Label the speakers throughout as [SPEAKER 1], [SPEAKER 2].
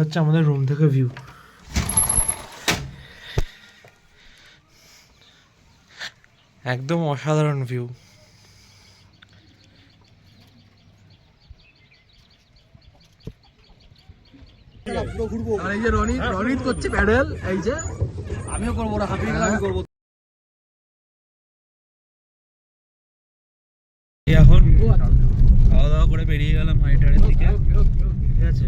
[SPEAKER 1] হচ্ছে আমাদের রুম থেকে ভিউ। একদম অসাধারণ ভিউ।
[SPEAKER 2] আর এই যে রনিত করছে প্যাডেল, এই যে আমিও করবো, ওরা হাঁপিয়ে গেলে আমি করবো।
[SPEAKER 1] এখন খাওয়া দাওয়া করে বেরিয়ে গেলাম আইটারের দিকে, ঠিক আছে।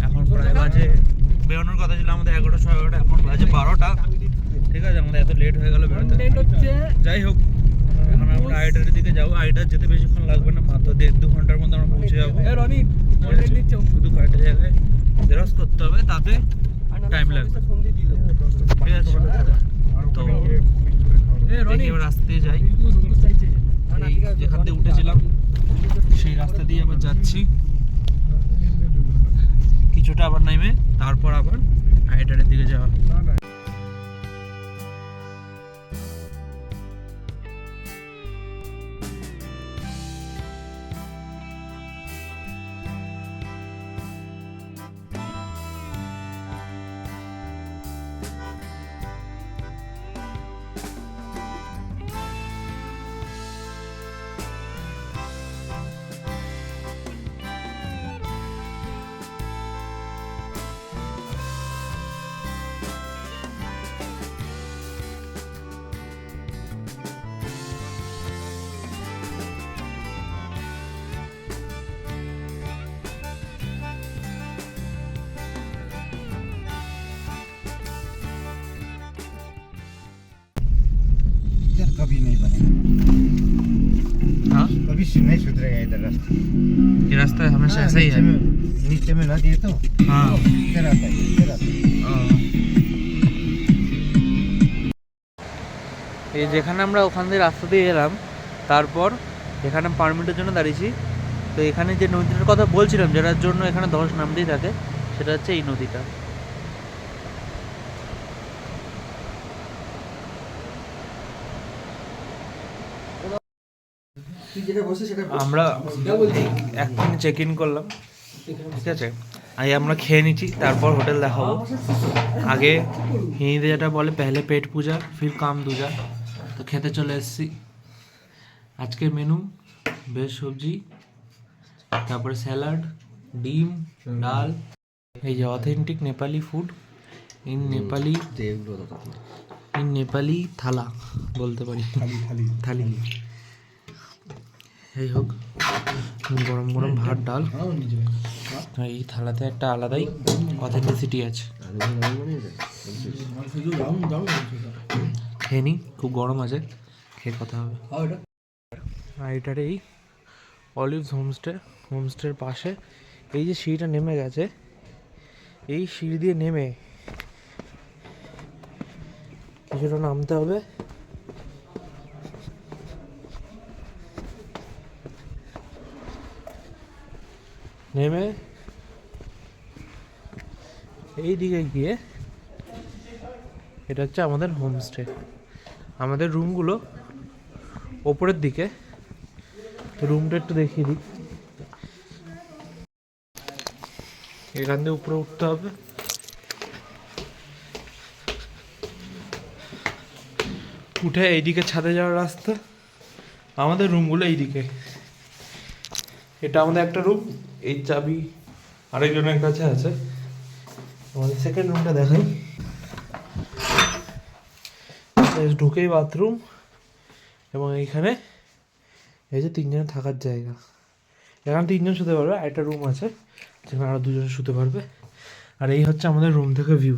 [SPEAKER 1] এখন প্রায় বাজে, বেরোনোর কথা ছিল আমাদের 11টা 11:30, এখন বাজে 12টা, ঠিক আছে। আমাদের এত লেট হয়ে গেল বেরোতে। যাই হোক, এখন আমরা আইটারের দিকে যাবো। আইটার যেতে বেশিক্ষণ লাগবে না, মাত্র 1.5-2 ঘন্টার মধ্যে আমরা পৌঁছে যাবো। শুধু কয়েকটা জায়গায় জেরক্স করতে হবে, তাতে টাইম লাগবে, ঠিক আছে। তো দেখি এবার রাস্তা দিয়ে যাই। এই যেখান দিয়ে উঠেছিলাম সেই রাস্তা দিয়ে আবার যাচ্ছি কিছুটা, আবার নেমে তারপর আবার আইটারের দিকে যাওয়া।
[SPEAKER 3] कभी नहीं बनेगा,
[SPEAKER 1] हाँ
[SPEAKER 3] कभी नहीं सुधरेगा इधर रास्ता।
[SPEAKER 1] ये रास्ता हमेशा ऐसा ही है।
[SPEAKER 3] नीचे में ना दिए तो
[SPEAKER 1] हाँ
[SPEAKER 3] इधर आता है, इधर आता है।
[SPEAKER 1] এই যেখানে আমরা ওখান দিয়ে রাস্তা দিয়ে এলাম, তারপর এখানে পারমিটের জন্য দাঁড়িয়েছি। তো এখানে যে নদীটার কথা বলছিলাম, যেটার জন্য এখানে ধস নামতেই থাকে, সেটা হচ্ছে এই নদীটা। আমরা এখন চেক ইন করলাম, ঠিক আছে। আগে আমরা খেয়ে নিচ্ছি, তারপর হোটেল দেখাবো। আগে হিন্দিতে যেটা বলে পেহলে পেট পূজা ফির কাম দুজা। তো খেতে চলে এসেছি। আজকে মেনু ভেজ সবজি, তারপরে স্যালাড, ডিম, ডাল। এই যে authentic Nepali food in Nepali থালা বলতে পারি, থালি। এই হোক, গরম গরম ভাত ডাল। এই থালাতে একটা আলাদাই অথেন্টিসিটি আছে। খেয়ে নি, খুব গরম আছে, খেয়ে কথা হবে। আর এটার এই অলিভস হোমস্টের পাশে এই যে সিঁড়িটা নেমে গেছে, এই সিঁড়ি দিয়ে নেমে কিছুটা নামতে হবে। নেমে এই দিকে গিয়ে এটা হচ্ছে আমাদের হোমস্টে। আমাদের রুমগুলো ওপরের দিকে, তো রুমটা একটু দেখিয়ে দিই। এখান দিয়ে উপরে উঠতে হবে, উঠে এইদিকে ছাদে যাওয়ার রাস্তা। আমাদের রুমগুলো এইদিকে। এটা আমাদের একটা রুম, এই চাবি আরেকজনের কাছে আছে। আমাদের সেকেন্ড রুমটা দেখাই। ঢুকেই বাথরুম, এবং এইখানে এই যে 3 জন থাকার জায়গা। এখানে 3 জন শুতে পারবে। একটা রুম আছে যেখানে আরো 2 জন শুতে পারবে। আর এই হচ্ছে আমাদের রুম থেকে ভিউ।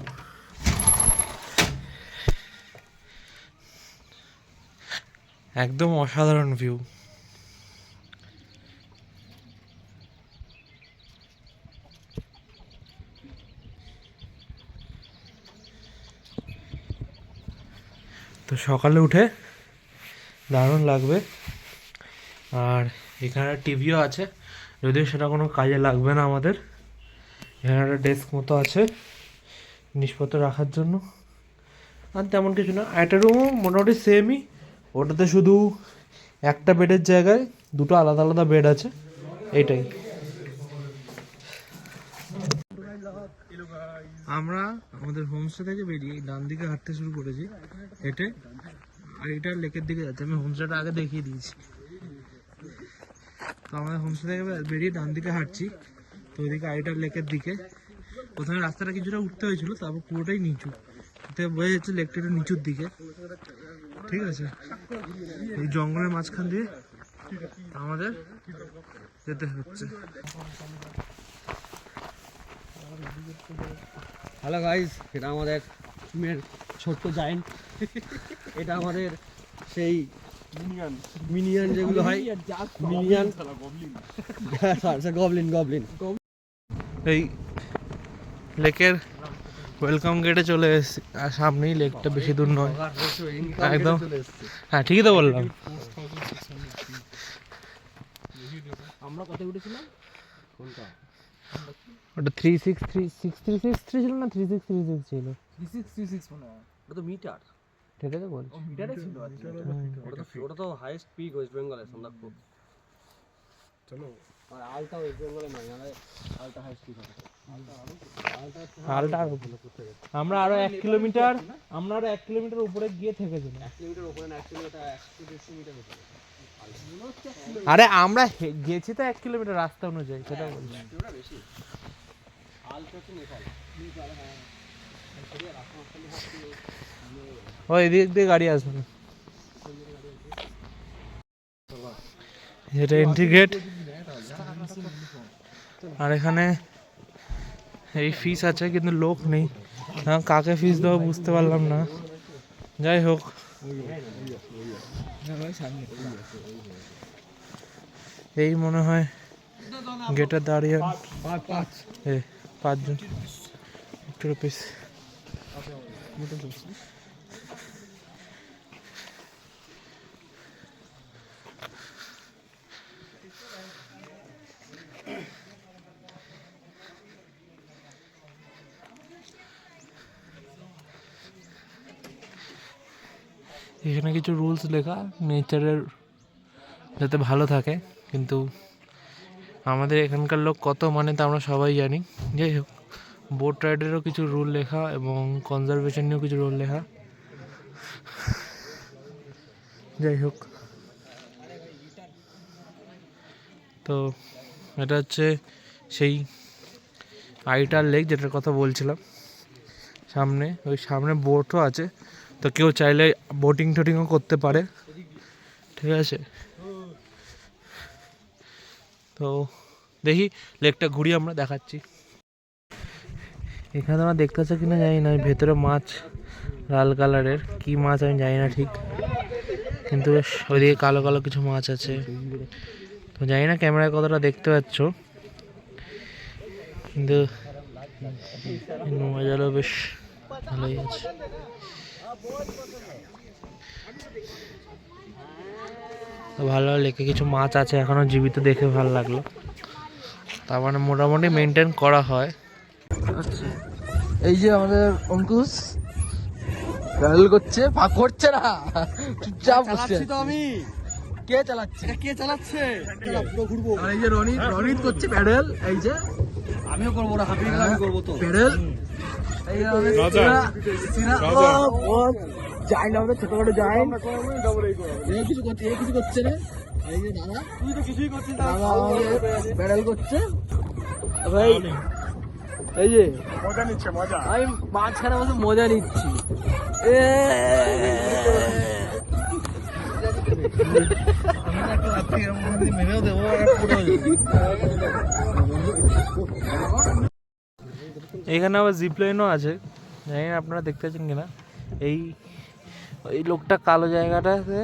[SPEAKER 1] একদম অসাধারণ ভিউ। তো সকালে উঠে দারুণ লাগবে। আর এখানে টিভিও আছে, যদিও সেটা কোনো কাজে লাগবে না আমাদের। এখানে একটা ডেস্ক মতো আছে জিনিসপত্র রাখার জন্য, আর তেমন কিছু না। একটা রুমও মোটামুটি সেমই, ওটাতে শুধু একটা বেডের জায়গায় 2টো আলাদা আলাদা বেড আছে, এইটাই। আমরা আমাদের হোমস্টে থেকে বেরিয়ে ডান দিকে হাঁটতে শুরু করেছি, হেঁটে আইটার লেকের দিকে যাচ্ছে। আমি হোমস্টেটা আগে দেখিয়ে দিয়েছি। তো আমাদের হোমস্টে থেকে বেরিয়ে ডান দিকে হাঁটছি, তো ওইদিকে আইটার লেকের দিকে। প্রথমে রাস্তাটা কিছুটা উঠতে হয়েছিল, তারপর পুরোটাই নিচু। এতে বোঝা যাচ্ছে লেকটা একটু নিচুর দিকে, ঠিক আছে। এই জঙ্গলের মাঝখান দিয়ে আমাদের যেতে হচ্ছে।
[SPEAKER 2] হ্যালো গাইস, এটা আমাদের টিমের ছোট্ট জায়েন্ট। এটা আমাদের সেই মিনিয়ন যেগুলো হয়, মিনিয়ন গবলিন।
[SPEAKER 1] এই লেকের ওয়েলকাম গেটে চলে এসেছি, আর সামনেই লেকটা, বেশি দূর নয় একদম। হ্যাঁ ঠিকই তো বললাম।
[SPEAKER 2] আমরা কত উঠেছিলাম? কোনটা?
[SPEAKER 1] ওটা 3636 ছিল না 3636 ছিল?
[SPEAKER 2] 3636 মনে হয়। ওটা তো মিটার।
[SPEAKER 1] সেটাই তো বলছি।
[SPEAKER 2] ও মিটারে ছিল আজকে। ওটা তো হাইয়েস্ট পিক ওয়েস্ট বেঙ্গলের সন্দাকপু। চলো। আর আলটা ওয়েস্ট বেঙ্গলে নয়, আমাদের আলটা হাইয়েস্ট পিক আছে।
[SPEAKER 1] আলটা আমরা আরো 1 কিলোমিটার, আমরা আরো 1 কিলোমিটার উপরে গিয়ে থেকেছিলাম।
[SPEAKER 2] 1 কিলোমিটার উপরে না, অ্যাকচুয়ালি এটা 150 মিটার উপরে।
[SPEAKER 1] আরে আমরা গেছি তো 1 কিলোমিটার রাস্তা অনুযায়ী, সেটা বলছি।
[SPEAKER 2] ওটা বেশি। আলটা হচ্ছে নেপাল। হ্যাঁ।
[SPEAKER 1] ও এদিক দিয়ে গাড়ি আসবে না। এটা এন্ট্রি গেট, আর এখানে এই ফিস আছে কিন্তু লোক নেই। হ্যাঁ, কাকে ফিস দেবো বুঝতে পারলাম না। যাই হোক, এই মনে হয় গেটে দাঁড়িয়ে 5 জন 50 রুপিস। এখানে কিছু রুলস লেখা, নেচারের যাতে ভালো থাকে, কিন্তু আমাদের এখানকার লোক কত মানে তা আমরা সবাই জানি। যাই হোক, বোট রাইডেরও কিছু রুল লেখা এবং কনজারভেশন নিয়েও কিছু রুল লেখা। যাই হোক, তো এটা হচ্ছে সেই আইটার লেক যেটার কথা বলছিলাম। সামনে ওই সামনে বোটও আছে, তো কেউ চাইলে বোটিং টোটিংও করতে পারে, ঠিক আছে। তো দেখি লেকটা ঘুরিয়ে আমরা দেখাচ্ছি। এখানে আমরা দেখতে পাচ্ছি কিনা জানি না, ভেতরে মাছ লাল কালারের, কি মাছ আমি জানি না ঠিক, কিন্তু বেশ ওইদিকে কালো কালো কিছু মাছ আছে। তো জানি না ক্যামেরায় কতটা দেখতে পাচ্ছ, কিন্তু মজারও বেশ ভালোই আছে। ভালো লেকে কিছু মাছ আছে এখনো জীবিত, দেখে ভালো লাগলো। তার মানে মোটামুটি মেনটেন করা হয়।
[SPEAKER 2] এই যে আমাদের অঙ্কুশ প্যাডেল করছে, ভাগ করছে না, চুপচাপ বসছে। তো আমি কে চালাচ্ছে? এটা কে চালাচ্ছে? পুরো ঘুরবো। আর এই যে রনিত করছে প্যাডেল। এই যে আমিও করবো, ওরা হাঁপিয়ে গেলে আমি করবো তো প্যাডেল। এই যে আমাদের জাইন, আমাদের ছোটখাটো জাইন। কিছু করছে না। এই যে দাদা, তুই তো কিছুই করছিস না, প্যাডেল করছে ভাই। এই যে মজা নিচ্ছে, মজা। আমি মাঝখানে বসে মজা নিচ্ছি।
[SPEAKER 1] এখানে আবার জিপ লাইনও আছে, জানি না আপনারা দেখতে পাচ্ছেন কিনা। এই লোকটা কালো জায়গাটাতে,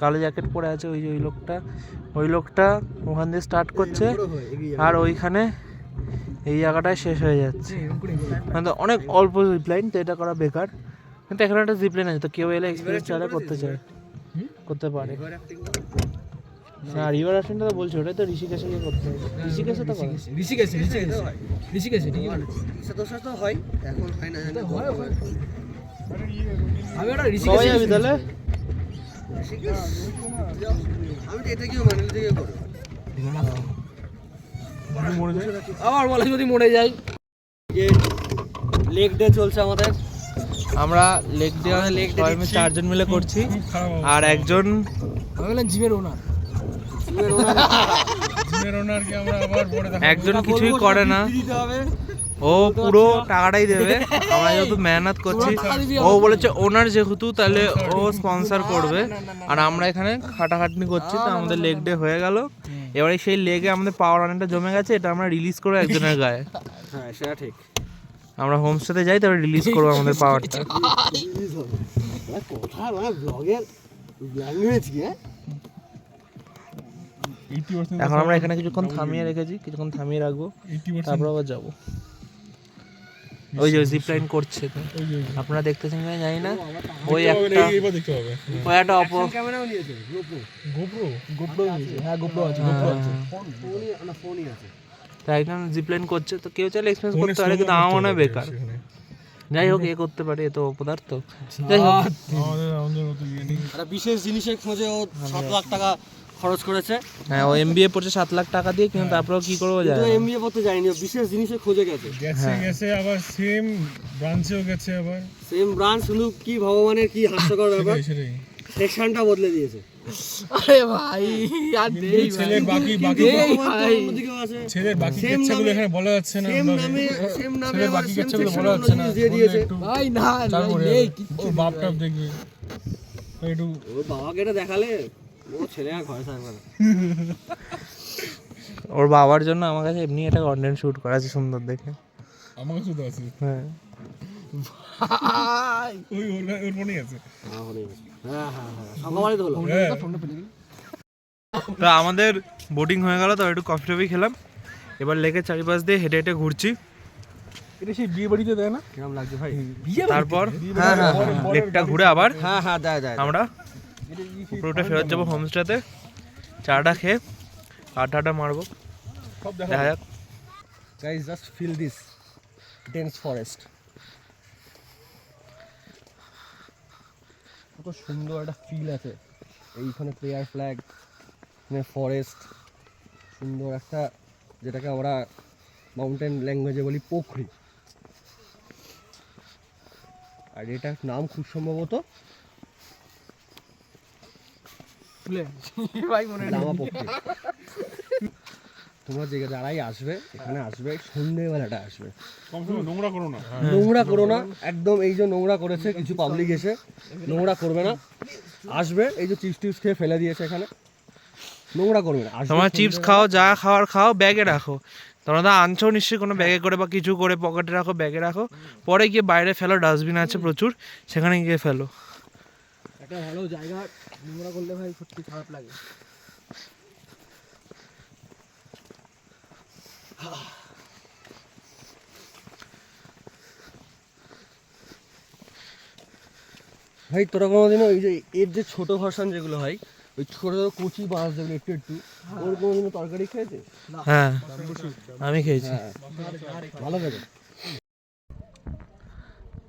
[SPEAKER 1] কালো জ্যাকেট পরে আছে, ওই যে ওই লোকটা ওখান দিয়ে স্টার্ট করছে, আর ওইখানে এই জায়গাটায় শেষ হয়ে যাচ্ছে। মানে অনেক অল্প জিপ লাইন, তো এটা করা বেকার। কিন্তু এখানে একটা জিপ লাইন আছে, তো কেউ এলে এক্সপিরিয়েন্স চাইলে করতে পারে। না, রিভার রাফটিংটা তো বলছি, ওটাই তো ঋষিকেশে গিয়ে করতে হবে। ঋষিকেশে তো ঋষিকেশে ঠিকই
[SPEAKER 2] তো হয়, এখন হয় না, আমি ওটা
[SPEAKER 1] কবে যাবি তাহলে?
[SPEAKER 2] আমি এটা কি মানে দিকে করব, আবার বলে যদি মরে যায়। যে লেগ ডে চলছে আমাদের,
[SPEAKER 1] আমরা লেগ ডে
[SPEAKER 2] leg day
[SPEAKER 1] সবাই মিলে
[SPEAKER 2] দিচ্ছি।
[SPEAKER 1] 4 জন মিলে করছি আর একজন
[SPEAKER 2] জিমের ওনার
[SPEAKER 1] একজন কিছুই করে না, ও পুরো টাকাটাই দেবে। আমরা যেহেতু মেহনত করছি, ও বলেছে ওনার যেহেতু তাহলে ও স্পন্সর করবে, আর আমরা এখানে খাটাখাটনি করছি। তো আমাদের লেগ ডে হয়ে গেল, এবারে সেই লেগে আমাদের পাওয়ার অনেকটা জমে গেছে, এটা আমরা রিলিজ করবো একজনের গায়ে।
[SPEAKER 2] হ্যাঁ সেটা ঠিক।
[SPEAKER 1] আমরা হোমস্টেতে যাই, তারপরে রিলিজ করবো আমাদের পাওয়ারটা।
[SPEAKER 2] কথা মানে ব্লগের ল্যাঙ্গুয়েজ কি?
[SPEAKER 1] এখন আমরা এখানে কিছুক্ষণ থামিয়ে রেখেছি, কিছুক্ষণ থামিয়ে রাখবো, তারপর আবার যাবো। ওই যে জিপ লাইন করছে, আপনারা দেখতেছেন কিনা জানি না। ওই একটা ওই একটা
[SPEAKER 2] ক্যামেরাও নিয়েছে,
[SPEAKER 1] গোপ্রো হ্যাঁ গোপ্রো আছে,
[SPEAKER 2] ফোনই আছে।
[SPEAKER 1] তাই একজন জিপ লাইন করছে, তো কেউ চাইলে এক্সপেরিয়েন্স করতে পারে, কিন্তু আমার মনে হয় বেকার। যাই হোক, এ করতে পারে, এ তো অপদার্থ। যাই হোক,
[SPEAKER 2] একটা বিশেষ জিনিসের খোঁজে ও 7 লাখ টাকা খরচ করেছে।
[SPEAKER 1] হ্যাঁ ও এমবিএ পড়ছে 7 লাখ টাকা দিয়ে, কিন্তু তারপরেও কি করবো যায়
[SPEAKER 2] কিন্তু
[SPEAKER 1] না।
[SPEAKER 2] এমবিএ পড়তে যায়নি, ও বিশেষ জিনিসের খোঁজে গেছে।
[SPEAKER 4] গেছে আবার সেম ব্রাঞ্চেও গেছে আবার
[SPEAKER 2] সেম ব্রাঞ্চ, শুধু কি ভগবানের কি হাস্যকর ব্যাপার,
[SPEAKER 4] সেটাই
[SPEAKER 2] সেকশনটা বদলে দিয়েছে।
[SPEAKER 1] আরে ভাই আর দেই
[SPEAKER 4] ছেলের বাকি
[SPEAKER 2] অন্যদিকেও আছে,
[SPEAKER 4] ছেলের বাকি
[SPEAKER 2] Same
[SPEAKER 4] কেচ্ছাগুলো
[SPEAKER 2] নামে-
[SPEAKER 4] এখানে বলা যাচ্ছে না
[SPEAKER 2] সেম
[SPEAKER 4] ব্লগে।
[SPEAKER 2] নামে সেম নামে
[SPEAKER 4] ছেলের
[SPEAKER 2] আবার
[SPEAKER 4] বাকি
[SPEAKER 2] same
[SPEAKER 4] কেচ্ছাগুলো
[SPEAKER 2] section
[SPEAKER 4] বলা যাচ্ছে না,
[SPEAKER 2] অন্য জিনিস দিয়ে দিয়েছে।
[SPEAKER 1] ভাই না
[SPEAKER 4] তারপরে
[SPEAKER 1] নেই
[SPEAKER 4] ও বাপ টাপ দেখবে একটু
[SPEAKER 2] ওর বাবাকে এটা দেখালে ও ছেলে আর ঘরে থাকবে না।
[SPEAKER 1] ওর বাবার জন্য আমার কাছে এমনি একটা কন্টেন্ট শুট করা আছে সুন্দর দেখে।
[SPEAKER 4] আমাকে শুধু আছে
[SPEAKER 1] হ্যাঁ
[SPEAKER 4] ওই ওর ফোনই আছে।
[SPEAKER 2] হ্যাঁ হ্যাঁ হ্যাঁ, সকালে তো হলো।
[SPEAKER 4] হ্যাঁ।
[SPEAKER 1] তো আমাদের বোটিং হয়ে গেল, তো একটু কফি টফি খেলাম, এবার লেকের চারিপাশ দিয়ে হেঁটে হেঁটে ঘুরছি।
[SPEAKER 4] এটা সেই বিয়ে বাড়িতে দেয় না?
[SPEAKER 2] কেমন লাগছে ভাই?
[SPEAKER 1] তারপর লেকটা ঘুরে আবার
[SPEAKER 2] হ্যাঁ হ্যাঁ দেয়।
[SPEAKER 1] আমরা উপরে ফেরত যাবো হোমস্টেতে, চাটা খেয়ে আড্ডাটা মারবো। দেখা যাক।
[SPEAKER 2] Guys just feel this dense forest, কত সুন্দর একটা ফিল আছে এইখানে। প্লেয়ার ফ্ল্যাগ, এখানে ফরেস্ট, সুন্দর একটা, যেটাকে আমরা মাউন্টেন ল্যাঙ্গুয়েজে বলি পোখরি, আর এটার নাম খুব সম্ভবত লামা পোখরি। তোমরা যারাই আসবে এখানে আসবে, সন্ধ্যেবেলাটা আসবে,
[SPEAKER 4] নোংরা করো না।
[SPEAKER 2] নোংরা করো না একদম। এই যে নোংরা করেছে কিছু পাবলিক এসে, নোংরা করবে না, আসবে। এই যে চিপস টিপস খেয়ে ফেলে দিয়েছে এখানে, নোংরা করবে না। আসবে,
[SPEAKER 1] তোমরা চিপস খাও, যা খাওয়ার খাও, ব্যাগে রাখো। তোমরা তো আনছো নিশ্চয়ই কোনো ব্যাগে করে বা কিছু করে, পকেটে রাখো, ব্যাগে রাখো, পরে গিয়ে বাইরে ফেলো, ডাস্টবিন আছে প্রচুর, সেখানে গিয়ে ফেলো।
[SPEAKER 2] একটা ভালো জায়গা নোংরা করলে ভাই সত্যি খারাপ লাগে। ভাই তোরা কোনোদিনও ওই যে এর যে ছোট ভার্সন যেগুলো হয়, ওই ছোট ছোট কচি মাছ যেগুলো একটু একটু, ওর কোনোদিনও তরকারি খেয়েছে?
[SPEAKER 1] হ্যাঁ আমি খেয়েছি।
[SPEAKER 2] হ্যাঁ ভালো লাগে।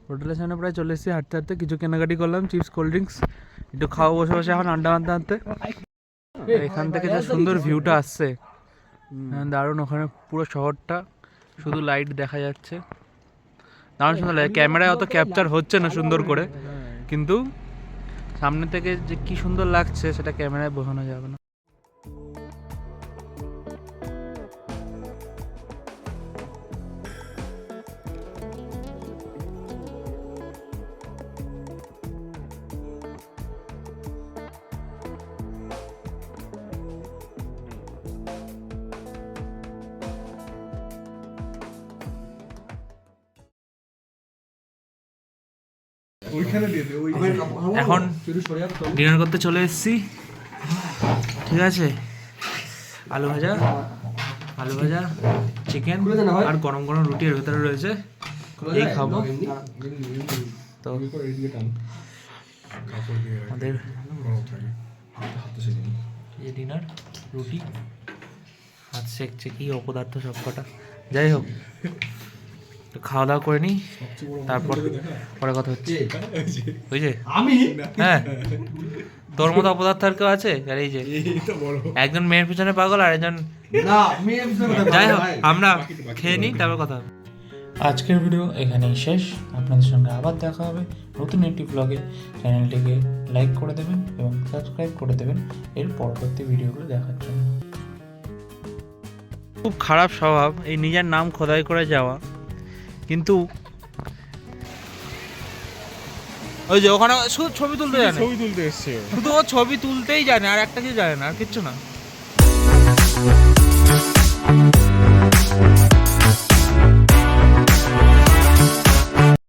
[SPEAKER 1] হোটেলের সামনে প্রায় চলে এসেছি, হাঁটতে হাঁটতে কিছু কেনাকাটি করলাম, চিপস কোল্ড ড্রিঙ্কস একটু খাওয়া, বসে বসে এখন আড্ডা মারতে মারতে। এখান থেকে যা সুন্দর ভিউটা আসছে, দারুণ। ওখানে পুরো শহরটা শুধু লাইট দেখা যাচ্ছে, দারুণ সুন্দর লাগে। ক্যামেরায় অত ক্যাপচার হচ্ছে না সুন্দর করে, কিন্তু সামনে থেকে যে কি সুন্দর লাগছে সেটা ক্যামেরায় বোঝানো যাবে না। এখন ডিনার করতে চলে এসেছি, ঠিক আছে। আলু ভাজা, চিকেন আর গরম গরম রুটি এর ভেতরে রয়েছে, এই খাবো। তো আমাদের এই ডিনার, রুটি, হাত সেকছে কি অপদার্থ সব কটা। যাই হোক, তো খাওয়া দাওয়া করে নিই, তারপর পরে কথা হচ্ছে। ওই যে হ্যাঁ, তোর মতো অপদার্থ আর কেউ আছে? আর এই যে একজন মেয়ের পিছনে পাগল, আর একজন। যাই হোক, আমরা খেয়ে নিই, তারপর কথা হবে। আজকের ভিডিও এখানেই শেষ। আপনাদের সঙ্গে আবার দেখা হবে নতুন একটি ব্লগে। চ্যানেলটিকে লাইক করে দেবেন এবং সাবস্ক্রাইব করে দেবেন এর পরবর্তী ভিডিওগুলো দেখার জন্য। খুব খারাপ স্বভাব এই নিজের নাম খোদাই করে যাওয়া, কিন্তু ওই যে ওখানে শুধু ছবি তুলতে জানে,
[SPEAKER 4] ছবি তুলতে এসছে ও।
[SPEAKER 1] শুধু ও ছবি তুলতেই জানে, আর একটা কিছু জানে না, আর কিচ্ছু না।